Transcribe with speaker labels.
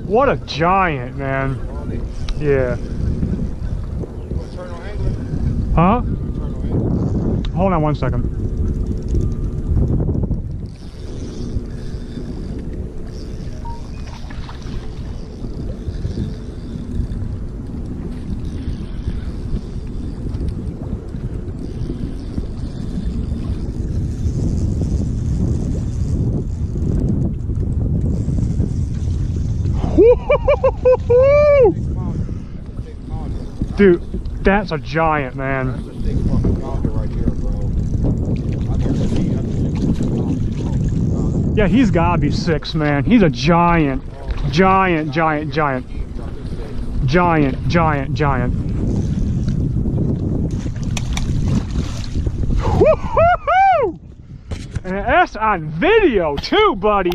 Speaker 1: What a giant, man. Yeah. Huh? Hold on 1 second. Dude, that's a giant, man.
Speaker 2: That's a big fucking pounder right here, bro.
Speaker 1: Yeah, he's gotta be 6, man. He's a giant. Giant. Woo-hoo-hoo! And that's on video too, buddy.